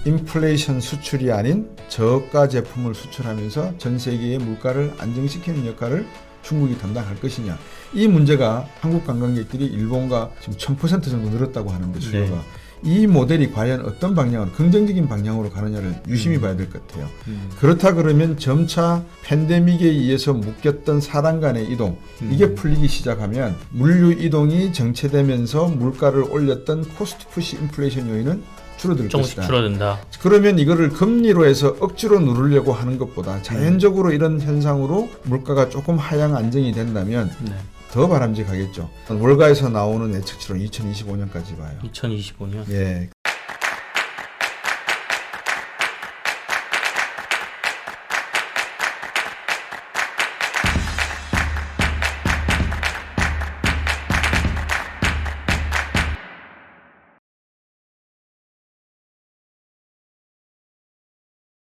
인플레이션 수출이 아닌 저가 제품을 수출하면서 전 세계의 물가를 안정시키는 역할을 중국이 담당할 것이냐. 이 문제가 한국 관광객들이 일본과 지금 1000% 정도 늘었다고 하는데 수요가. 네. 이 모델이 과연 어떤 방향으로 긍정적인 방향으로 가느냐를 유심히 봐야 될 것 같아요. 그렇다 그러면 점차 팬데믹에 의해서 묶였던 사람 간의 이동 이게 풀리기 시작하면 물류 이동이 정체되면서 물가를 올렸던 코스트 푸시 인플레이션 요인은 줄어들 조금씩 것이다. 줄어든다. 그러면 이거를 금리로 해서 억지로 누르려고 하는 것보다 자연적으로 이런 현상으로 물가가 조금 하향 안정이 된다면 네. 더 바람직하겠죠. 월가에서 나오는 예측치로 2025년까지 봐요. 2025년. 예.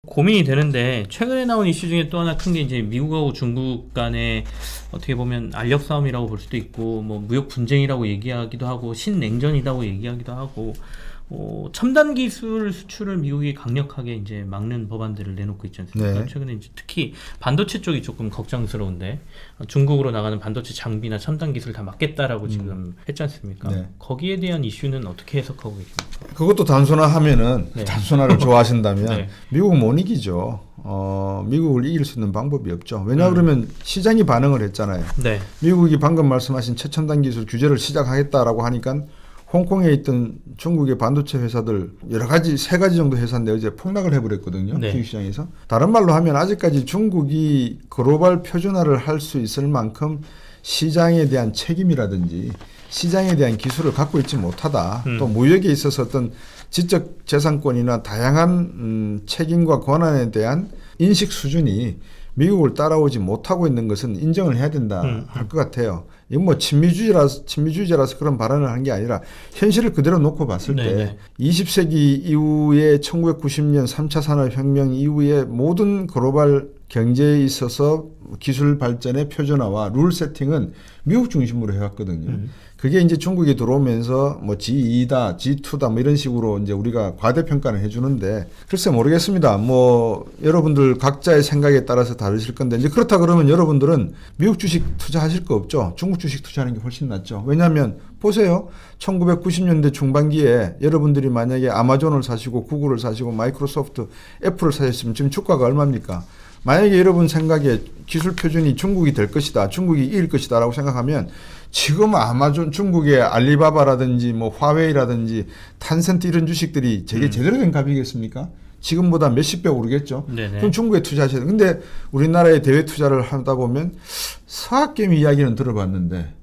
고민이 되는데 최근에 나온 이슈 중에 또 하나 큰 게 이제 미국하고 중국 간의 어떻게 보면 알력 싸움이라고 볼 수도 있고 뭐 무역 분쟁이라고 얘기하기도 하고 신냉전이라고 얘기하기도 하고 첨단 기술 수출을 미국이 강력하게 이제 막는 법안들을 내놓고 있지 않습니까? 네. 최근에 이제 특히 반도체 쪽이 조금 걱정스러운데 중국으로 나가는 반도체 장비나 첨단 기술 다 막겠다라고 지금 했지 않습니까? 네. 거기에 대한 이슈는 어떻게 해석하고 계십니까? 그것도 단순화하면은 네. 단순화를 좋아하신다면 네. 미국은 못 이기죠. 미국을 이길 수 있는 방법이 없죠. 왜냐 그러면 시장이 반응을 했잖아요. 네. 미국이 방금 말씀하신 최첨단 기술 규제를 시작하겠다라고 하니까 홍콩에 있던 중국의 반도체 회사들 여러 가지 3가지 정도 회사인데 어제 폭락을 해버렸거든요. 네. 주식시장에서. 다른 말로 하면 아직까지 중국이 글로벌 표준화를 할 수 있을 만큼 시장에 대한 책임이라든지 시장에 대한 기술을 갖고 있지 못하다. 또 무역에 있어서 어떤 지적 재산권이나 다양한 책임과 권한에 대한 인식 수준이 미국을 따라오지 못하고 있는 것은 인정을 해야 된다 할 것 같아요. 이건 뭐 친미주의자라서 그런 발언을 한 게 아니라 현실을 그대로 놓고 봤을 때 20세기 이후에 1990년 3차 산업혁명 이후에 모든 글로벌 경제에 있어서 기술 발전의 표준화와 룰 세팅은 미국 중심으로 해왔거든요. 그게 이제 중국이 들어오면서 뭐 G2다, G2다 뭐 이런 식으로 이제 우리가 과대평가를 해주는데 글쎄 모르겠습니다. 뭐 여러분들 각자의 생각에 따라서 다르실 건데 이제 그렇다 그러면 여러분들은 미국 주식 투자하실 거 없죠. 중국 주식 투자하는 게 훨씬 낫죠. 왜냐하면 보세요. 1990년대 중반기에 여러분들이 만약에 아마존을 사시고 구글을 사시고 마이크로소프트, 애플을 사셨으면 지금 주가가 얼마입니까? 만약에 여러분 생각에 기술 표준이 중국이 될 것이다. 중국이 이길 것이다 라고 생각하면 지금 아마존 중국의 알리바바라든지 뭐 화웨이라든지 탄센트 이런 주식들이 저게 제대로 된 값이겠습니까? 지금보다 몇십 배 오르겠죠. 네네. 그럼 중국에 투자하셔야 돼요. 근데 우리나라에 대외 투자를 하다 보면 서학개미 이야기는 들어봤는데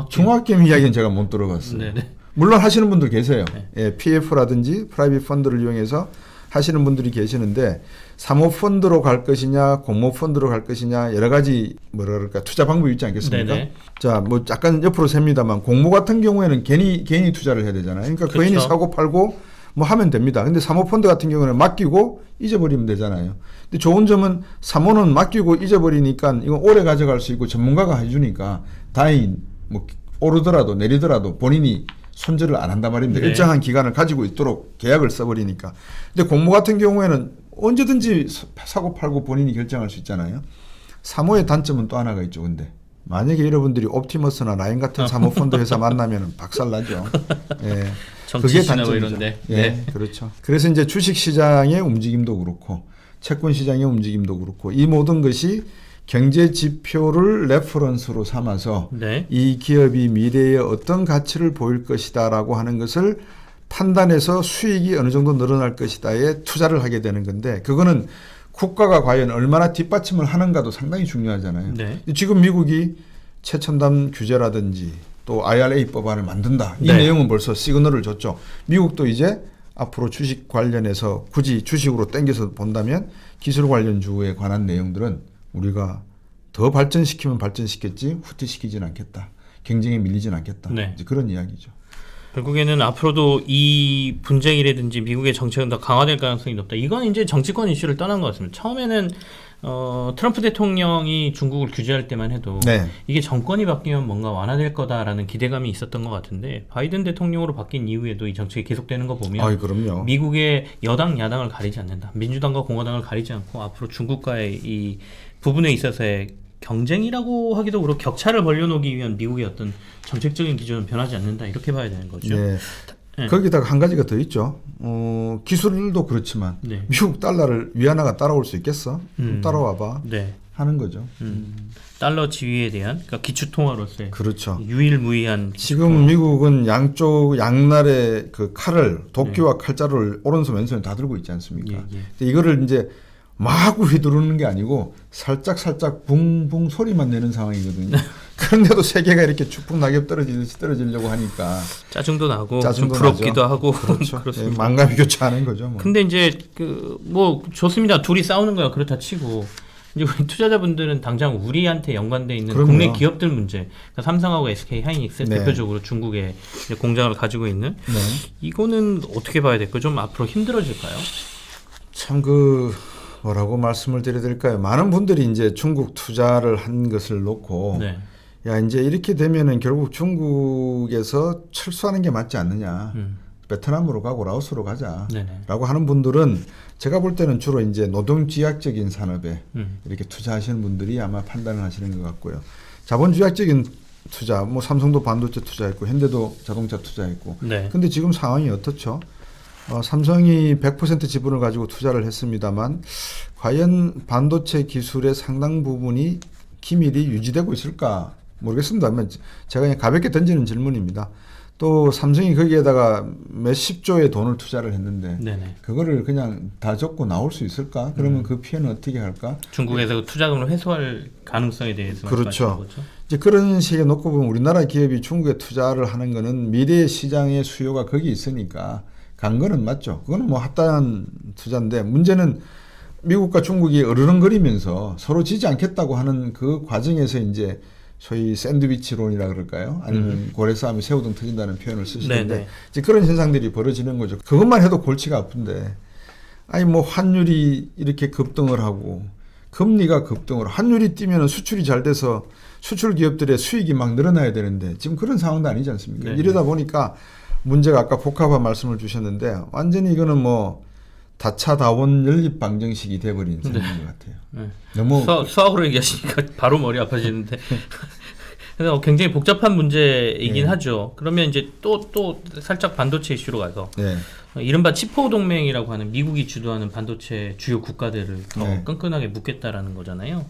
중학개미 이야기는 제가 못 들어봤어요. 네네. 물론 하시는 분들 계세요. 네. 예, PF라든지 프라이빗 펀드를 이용해서 하시는 분들이 계시는데 사모펀드로 갈 것이냐 공모펀드로 갈 것이냐 여러 가지 뭐라 그럴까 투자 방법이 있지 않겠습니까? 네네. 자, 뭐 약간 옆으로 셉니다만 공모 같은 경우에는 개인이 투자를 해야 되잖아요. 그러니까 그렇죠. 개인이 사고 팔고 뭐 하면 됩니다. 근데 사모펀드 같은 경우는 맡기고 잊어버리면 되잖아요. 근데 좋은 점은 사모는 맡기고 잊어버리니까 이건 오래 가져갈 수 있고 전문가가 해주니까 다행히 뭐 오르더라도 내리더라도 본인이 손절을 안 한단 말입니다. 네. 일정한 기간을 가지고 있도록 계약을 써버리니까. 근데 공모 같은 경우에는 언제든지 사고 팔고 본인이 결정할 수 있잖아요. 사모의 단점은 또 하나가 있죠. 근데 만약에 여러분들이 옵티머스나 라인 같은 사모펀드 회사 만나면 박살나죠. 예. 그게 단점이죠. 이런데. 예, 네. 그렇죠. 그래서 이제 주식 시장의 움직임도 그렇고 채권 시장의 움직임도 그렇고 이 모든 것이 경제 지표를 레퍼런스로 삼아서 네. 이 기업이 미래에 어떤 가치를 보일 것이다라고 하는 것을 판단해서 수익이 어느 정도 늘어날 것이다에 투자를 하게 되는 건데 그거는 국가가 과연 얼마나 뒷받침을 하는가도 상당히 중요하잖아요. 네. 지금 미국이 최첨단 규제라든지 또 IRA 법안을 만든다. 이 네. 내용은 벌써 시그널을 줬죠. 미국도 이제 앞으로 주식 관련해서 굳이 주식으로 땡겨서 본다면 기술 관련주에 관한 내용들은 우리가 더 발전시키면 발전시켰지 후퇴시키지는 않겠다. 경쟁에 밀리지는 않겠다. 네. 이제 그런 이야기죠. 결국에는 앞으로도 이 분쟁이라든지 미국의 정책은 더 강화될 가능성이 높다. 이건 이제 정치권 이슈를 떠난 것 같습니다. 처음에는 트럼프 대통령이 중국을 규제할 때만 해도 네. 이게 정권이 바뀌면 뭔가 완화될 거다라는 기대감이 있었던 것 같은데 바이든 대통령으로 바뀐 이후에도 이 정책이 계속되는 거 보면 아이, 그럼요. 미국의 여당 야당을 가리지 않는다. 민주당과 공화당을 가리지 않고 앞으로 중국과의 이 부분에 있어서의 경쟁이라고 하기도 그렇고 격차를 벌려놓기 위한 미국의 어떤 정책적인 기조는 변하지 않는다. 이렇게 봐야 되는 거죠. 네. 네. 거기다가 한 가지가 더 있죠. 기술도 그렇지만 네. 미국 달러를 위안화가 따라올 수 있겠어? 따라와봐 네. 하는 거죠. 달러 지위에 대한 그러니까 기축통화로서의 그렇죠. 유일무이한 지금 미국은 양날의 그 칼을 도끼와 칼자루를 오른손 왼손에 다 들고 있지 않습니까? 예, 예. 근데 이거를 이제 마구 휘두르는 게 아니고 살짝 붕붕 소리만 내는 상황이거든요. 그런데도 세계가 이렇게 축풍 낙엽 떨어지듯이 떨어지려고 하니까 짜증도 나고 짜증도 좀 부럽기도 나죠. 하고 그렇죠. 그렇습니다. 예, 망감이 교차하는 거죠. 뭐. 근데 이제 뭐 좋습니다. 둘이 싸우는 거야 그렇다 치고 이제 우리 투자자분들은 당장 우리한테 연관돼 있는 그럼요. 국내 기업들 문제, 그러니까 삼성하고 SK 하이닉스 네. 대표적으로 중국에 이제 공장을 가지고 있는 네. 이거는 어떻게 봐야 될까요? 좀 앞으로 힘들어질까요? 참 뭐라고 말씀을 드려야 될까요? 많은 분들이 이제 중국 투자를 한 것을 놓고 네. 야 이제 이렇게 되면은 결국 중국에서 철수하는 게 맞지 않느냐? 베트남으로 가고 라오스로 가자라고 네네. 하는 분들은 제가 볼 때는 주로 이제 노동쥐약적인 산업에 음. 이렇게 투자하시는 분들이 아마 판단을 하시는 것 같고요. 자본주의학적인 투자, 뭐 삼성도 반도체 투자했고 현대도 자동차 투자했고. 네. 근데 지금 상황이 어떻죠? 삼성이 100% 지분을 가지고 투자를 했습니다만 과연 반도체 기술의 상당 부분이 기밀이 유지되고 있을까 모르겠습니다. 제가 그냥 가볍게 던지는 질문입니다. 또 삼성이 거기에다가 몇십조의 돈을 투자를 했는데 네네. 그거를 그냥 다 접고 나올 수 있을까? 그러면 그 피해는 어떻게 할까? 중국에서 투자금을 회수할 가능성에 대해서 그렇죠. 말씀하시는 거죠? 이제 그런 식에 놓고 보면 우리나라 기업이 중국에 투자를 하는 거는 미래 시장의 수요가 거기 있으니까 간 거는 맞죠. 그거는 뭐 합당한 투자인데 문제는 미국과 중국이 어르렁거리면서 서로 지지 않겠다고 하는 그 과정에서 이제 소위 샌드위치론이라 그럴까요? 아니면 고래 싸움이 새우등 터진다는 표현을 쓰시는데 네네. 이제 그런 현상들이 벌어지는 거죠. 그것만 해도 골치가 아픈데 아니 뭐 환율이 이렇게 급등을 하고 금리가 급등을 환율이 뛰면 수출이 잘 돼서 수출 기업들의 수익이 막 늘어나야 되는데 지금 그런 상황도 아니지 않습니까? 네네. 이러다 보니까 문제가 아까 복합화 말씀을 주셨는데 완전히 이거는 뭐 다차다원 연립 방정식이 돼버린 상황인 것 같아요. 네. 너무 수학으로 얘기하시니까 바로 머리 아파지는데. 그래서 굉장히 복잡한 문제이긴 네. 하죠. 그러면 이제 또 살짝 반도체 이슈로 가서 네. 이른바 치포 동맹이라고 하는 미국이 주도하는 반도체 주요 국가들을 더 네. 끈끈하게 묶겠다라는 거잖아요.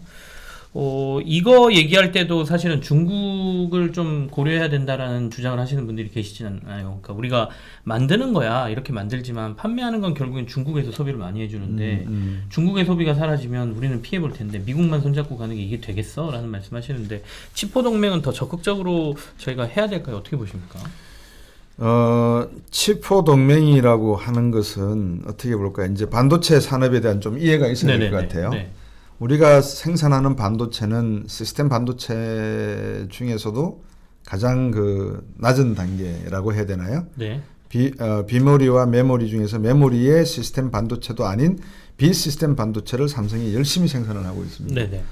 이거 얘기할 때도 사실은 중국을 좀 고려해야 된다라는 주장을 하시는 분들이 계시진 않아요. 그러니까 우리가 만드는 거야 이렇게 만들지만 판매하는 건 결국엔 중국에서 소비를 많이 해주는데 중국의 소비가 사라지면 우리는 피해 볼 텐데 미국만 손잡고 가는 게 이게 되겠어? 라는 말씀하시는데 치포 동맹은 더 적극적으로 저희가 해야 될까요? 어떻게 보십니까? 치포 동맹이라고 하는 것은 어떻게 볼까요? 이제 반도체 산업에 대한 좀 이해가 있어야 될 것 같아요. 네. 우리가 생산하는 반도체는 시스템 반도체 중에서도 가장 낮은 단계라고 해야 되나요? 네. 비메모리와 메모리 중에서 메모리의 시스템 반도체도 아닌 비시스템 반도체를 삼성이 열심히 생산을 하고 있습니다. 네네.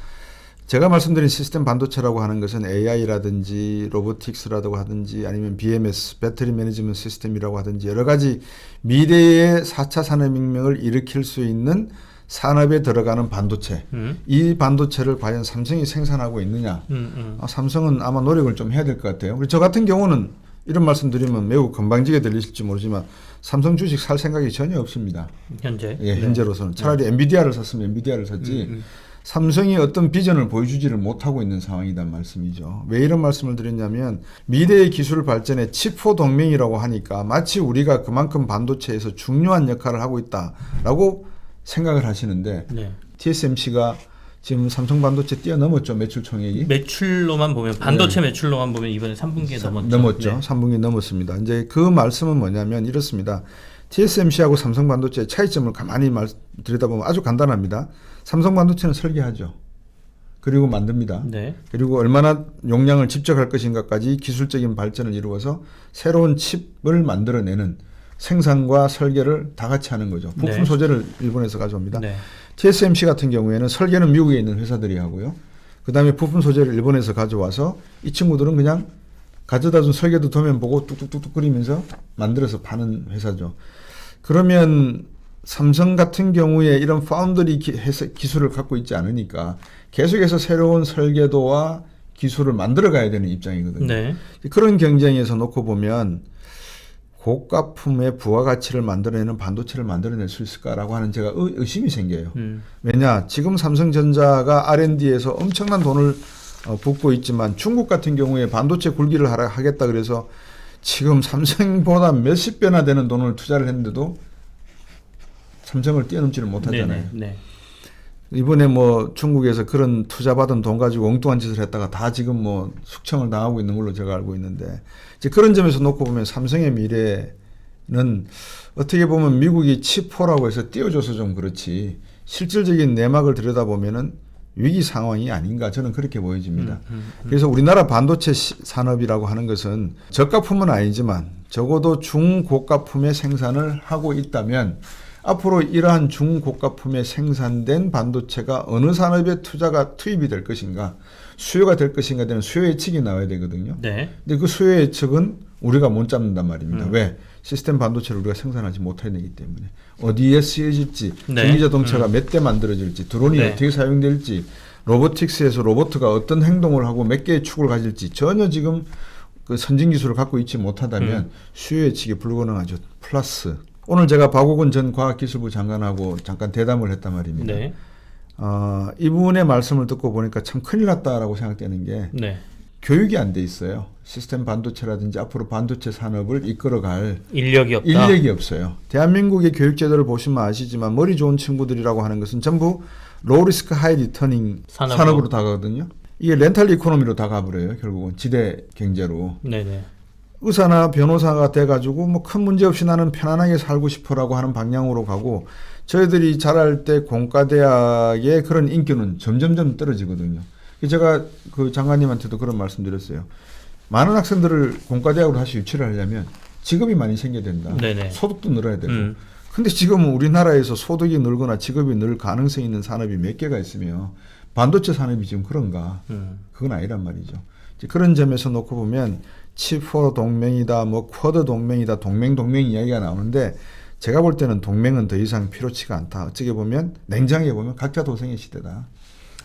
제가 말씀드린 시스템 반도체라고 하는 것은 AI라든지 로보틱스라고 하든지 아니면 BMS, 배터리 매니지먼트 시스템이라고 하든지 여러 가지 미래의 4차 산업혁명을 일으킬 수 있는 산업에 들어가는 반도체. 이 반도체를 과연 삼성이 생산하고 있느냐. 삼성은 아마 노력을 좀 해야 될 것 같아요. 우리 저 같은 경우는 이런 말씀 드리면 매우 건방지게 들리실지 모르지만 삼성 주식 살 생각이 전혀 없습니다. 현재? 예, 현재로서는. 차라리 엔비디아를 샀으면 엔비디아를 샀지 삼성이 어떤 비전을 보여주지를 못하고 있는 상황이란 말씀이죠. 왜 이런 말씀을 드렸냐면 미래의 기술 발전에 치포 동맹이라고 하니까 마치 우리가 그만큼 반도체에서 중요한 역할을 하고 있다라고 생각을 하시는데 네. TSMC가 지금 삼성 반도체 뛰어넘었죠. 매출 총액이. 매출로만 보면 반도체 매출로만 보면 이번에 3분기에 넘었죠. 네. 3분기 넘었습니다. 이제 그 말씀은 뭐냐면 이렇습니다. TSMC하고 삼성 반도체의 차이점을 가만히 들여다보면 아주 간단합니다. 삼성 반도체는 설계하죠. 그리고 만듭니다. 네. 그리고 얼마나 용량을 집적할 것인가까지 기술적인 발전을 이루어서 새로운 칩을 만들어내는 생산과 설계를 다 같이 하는 거죠. 부품 네. 소재를 일본에서 가져옵니다. 네. TSMC 같은 경우에는 설계는 미국에 있는 회사들이 하고요. 그다음에 부품 소재를 일본에서 가져와서 이 친구들은 그냥 가져다 준 설계도 도면 보고 뚝뚝뚝뚝 그리면서 만들어서 파는 회사죠. 그러면 삼성 같은 경우에 이런 파운드리 기술을 갖고 있지 않으니까 계속해서 새로운 설계도와 기술을 만들어 가야 되는 입장이거든요. 네. 그런 경쟁에서 놓고 보면 고가품의 부가가치를 만들어내는 반도체를 만들어낼 수 있을까라고 하는 제가 의심이 생겨요. 왜냐, 지금 삼성전자가 R&D에서 엄청난 돈을 붓고 있지만 중국 같은 경우에 반도체 굴기를 하겠다 그래서 지금 삼성보다 몇십 배나 되는 돈을 투자를 했는데도 삼성을 뛰어넘지를 못하잖아요. 네. 이번에 뭐 중국에서 그런 투자 받은 돈 가지고 엉뚱한 짓을 했다가 다 지금 뭐 숙청을 당하고 있는 걸로 제가 알고 있는데, 이제 그런 점에서 놓고 보면 삼성의 미래는 어떻게 보면 미국이 칩4라고 해서 띄워줘서 좀 그렇지 실질적인 내막을 들여다보면은 위기 상황이 아닌가, 저는 그렇게 보여집니다. 그래서 우리나라 반도체 산업이라고 하는 것은 저가품은 아니지만 적어도 중고가품의 생산을 하고 있다면 앞으로 이러한 중고가품에 생산된 반도체가 어느 산업에 투입이 될 것인가, 수요가 될 것인가 되는 수요 예측이 나와야 되거든요. 네. 근데 그 수요 예측은 우리가 못 잡는단 말입니다. 왜? 시스템 반도체를 우리가 생산하지 못해내기 때문에. 어디에 쓰여질지, 네. 전기자동차가 몇 대 만들어질지, 드론이 네. 어떻게 사용될지, 로보틱스에서 로봇가 어떤 행동을 하고 몇 개의 축을 가질지 전혀 지금 그 선진 기술을 갖고 있지 못하다면 수요 예측이 불가능하죠. 플러스 오늘 제가 박옥은 전 과학기술부 장관하고 잠깐 대담을 했단 말입니다. 네. 이분의 말씀을 듣고 보니까 참 큰일 났다라고 생각되는 게 네. 교육이 안 돼 있어요. 시스템 반도체라든지 앞으로 반도체 산업을 이끌어갈 인력이 없다. 인력이 없어요. 대한민국의 교육제도를 보시면 아시지만 머리 좋은 친구들이라고 하는 것은 전부 로우 리스크 하이 리터닝 산업으로 다 가거든요. 이게 렌탈 이코노미로 다 가버려요. 결국은 지대 경제로. 네네. 의사나 변호사가 돼가지고 뭐 큰 문제 없이 나는 편안하게 살고 싶어라고 하는 방향으로 가고, 저희들이 자랄 때 공과대학의 그런 인기는 점점점 떨어지거든요. 제가 그 장관님한테도 그런 말씀드렸어요. 많은 학생들을 공과대학으로 다시 유치를 하려면 직업이 많이 생겨야 된다. 네네. 소득도 늘어야 되고. 근데 지금 우리나라에서 소득이 늘거나 직업이 늘 가능성이 있는 산업이 몇 개가 있으며 반도체 산업이 지금 그런가? 그건 아니란 말이죠. 이제 그런 점에서 놓고 보면 칩4 동맹이다, 뭐 쿼드 동맹이다, 동맹 이야기가 나오는데 제가 볼 때는 동맹은 더 이상 필요치가 않다. 어떻게 보면 냉정하게 보면 각자 도생의 시대다.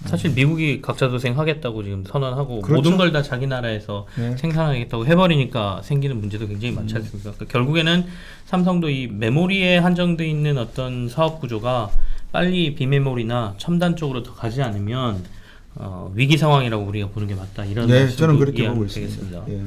사실 미국이 각자 도생하겠다고 지금 선언하고 그렇죠. 모든 걸 다 자기 나라에서 네. 생산하겠다고 해버리니까 생기는 문제도 굉장히 많지 않습니까? 그러니까 결국에는 삼성도 이 메모리에 한정돼 있는 어떤 사업 구조가 빨리 비메모리나 첨단 쪽으로 더 가지 않으면 위기 상황이라고 우리가 보는 게 맞다. 이런 네, 말씀도 저는 그렇게 이해하면 보고 있습니다. 되겠습니다. 예.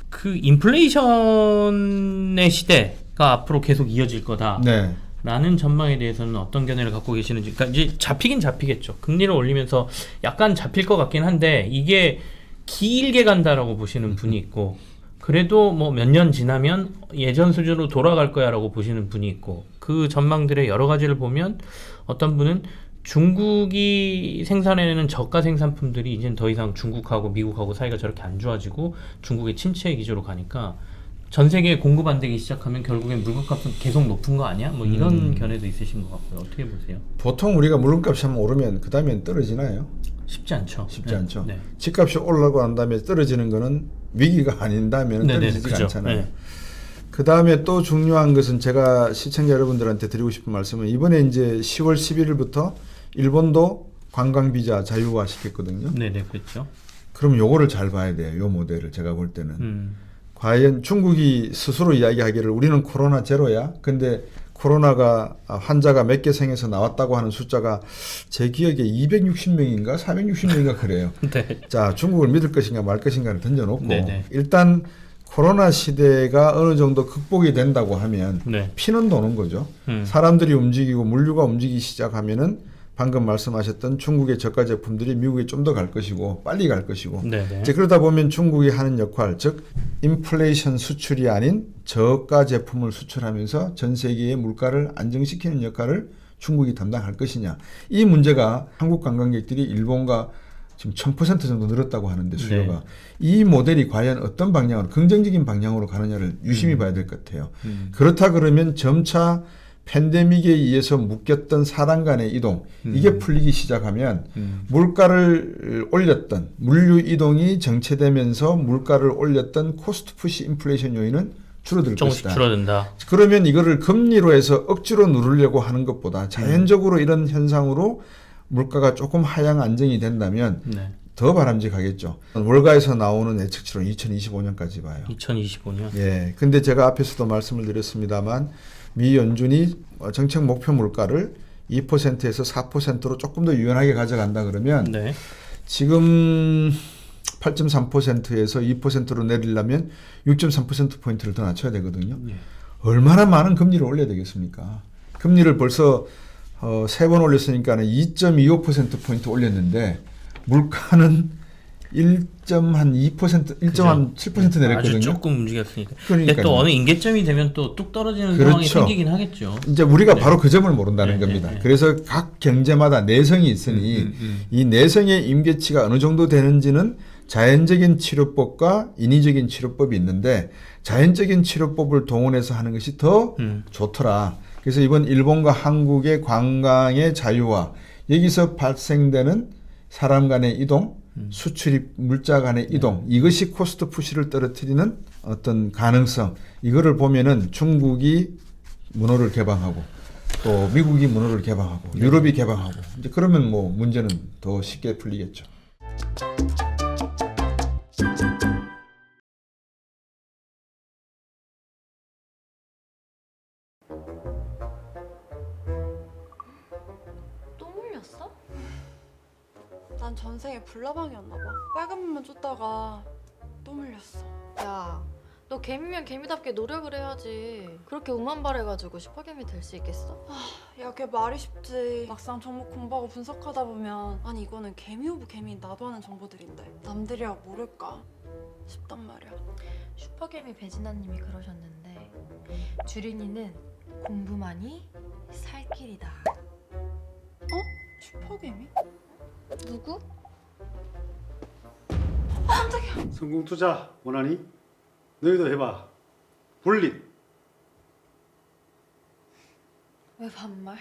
그 인플레이션의 시대가 앞으로 계속 이어질 거다. 네. 라는 전망에 대해서는 어떤 견해를 갖고 계시는지. 그러니까 이제 잡히긴 잡히겠죠. 금리를 올리면서 약간 잡힐 것 같긴 한데 이게 길게 간다라고 보시는 분이 있고, 그래도 뭐 몇 년 지나면 예전 수준으로 돌아갈 거야라고 보시는 분이 있고, 그 전망들의 여러 가지를 보면 어떤 분은 중국이 생산해내는 저가 생산품들이 이제는 더 이상 중국하고 미국하고 사이가 저렇게 안 좋아지고 중국의 침체 기조로 가니까 전 세계에 공급 안 되기 시작하면 결국엔 물건값은 계속 높은 거 아니야? 뭐 이런 견해도 있으신 것 같고요. 어떻게 보세요? 보통 우리가 물건값이 한번 오르면 그 다음엔 떨어지나요? 쉽지 않죠. 쉽지 네. 않죠. 네. 집값이 올라가고 난 다음에 떨어지는 거는 위기가 아닌다면 네네, 떨어지지가 그죠. 않잖아요. 네. 그 다음에 또 중요한 것은 제가 시청자 여러분들한테 드리고 싶은 말씀은 이번에 이제 10월 11일부터 일본도 관광 비자 자유화 시켰거든요. 네네, 그렇죠. 그럼 요거를 잘 봐야 돼요. 요 모델을 제가 볼 때는. 과연 중국이 스스로 이야기하기를 우리는 코로나 제로야. 근데 코로나가 환자가 몇 개 생해서 나왔다고 하는 숫자가 제 기억에 260명인가 460명인가 그래요. 네. 자, 중국을 믿을 것인가 말 것인가를 던져놓고 네네. 일단 코로나 시대가 어느 정도 극복이 된다고 하면 네. 피는 도는 거죠. 사람들이 움직이고 물류가 움직이기 시작하면은 방금 말씀하셨던 중국의 저가 제품들이 미국에 좀 더 갈 것이고 빨리 갈 것이고 네네. 이제 그러다 보면 중국이 하는 역할, 즉 인플레이션 수출이 아닌 저가 제품을 수출하면서 전 세계의 물가를 안정시키는 역할을 중국이 담당할 것이냐. 이 문제가 한국 관광객들이 일본과 지금 1000% 정도 늘었다고 하는데 수요가 이 모델이 과연 어떤 방향으로 긍정적인 방향으로 가느냐를 유심히 봐야 될 것 같아요. 그렇다 그러면 점차 팬데믹에 의해서 묶였던 사람 간의 이동 이게 풀리기 시작하면 물가를 올렸던 물류 이동이 정체되면서 물가를 올렸던 코스트 푸시 인플레이션 요인은 줄어들 조금씩 것이다. 줄어든다. 그러면 이거를 금리로 해서 억지로 누르려고 하는 것보다 자연적으로 이런 현상으로 물가가 조금 하향 안정이 된다면 네. 더 바람직하겠죠. 월가에서 나오는 예측치로는 2025년까지 봐요. 2025년. 예. 근데 제가 앞에서도 말씀을 드렸습니다만 미 연준이 정책 목표 물가를 2%에서 4%로 조금 더 유연하게 가져간다 그러면 네. 지금 8.3%에서 2%로 내리려면 6.3% 포인트를 더 낮춰야 되거든요. 얼마나 많은 금리를 올려야 되겠습니까? 금리를 벌써 3번 올렸으니까는 2.25% 포인트 올렸는데 물가는 1.2%, 1.7% 내렸거든요. 아주 조금 움직였으니까. 그러니까요. 근데 또 어느 임계점이 되면 또 뚝 떨어지는 그렇죠. 상황이 생기긴 하겠죠. 이제 우리가 바로 그 점을 모른다는 네, 겁니다. 네. 그래서 각 경제마다 내성이 있으니 이 내성의 임계치가 어느 정도 되는지는 자연적인 치료법과 인위적인 치료법이 있는데 자연적인 치료법을 동원해서 하는 것이 더 좋더라. 그래서 이번 일본과 한국의 관광의 자유화 여기서 발생되는 사람 간의 이동, 수출입 물자 간의 이동 이것이 코스트 푸시를 떨어뜨리는 어떤 가능성 이거를 보면은 중국이 문호를 개방하고 또 미국이 문호를 개방하고 유럽이 개방하고 이제 그러면 뭐 문제는 더 쉽게 풀리겠죠. 또 물렸어? 난 전생에 불나방이었나 봐. 빨간 물만 쫓다가 또 물렸어. 야, 너 개미면 개미답게 노력을 해야지. 그렇게 오만발해가지고 슈퍼개미 될 수 있겠어? 야, 걔 말이 쉽지. 막상 종목 공부하고 분석하다 보면 아니 이거는 개미 오브 개미인 나도 아는 정보들인데 남들이야 모를까 싶단 말이야. 슈퍼개미 배진아님이 그러셨는데 주린이는 공부만이 살 길이다. 슈퍼개미? 누구? 성공 투자 원하니? 너희도 해봐. 볼릿. 왜 반말?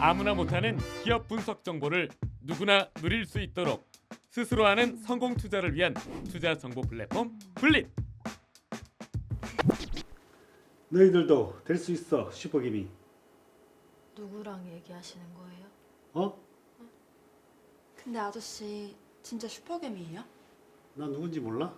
아무나 못하는 기업 분석 정보를 누구나 누릴 수 있도록 스스로 하는 성공 투자를 위한 투자 정보 플랫폼 블릿. 너희들도 될 수 있어. 슈퍼개미. 누구랑 얘기하시는 거예요? 어? 근데 아저씨 진짜 슈퍼개미예요? 나 누군지 몰라?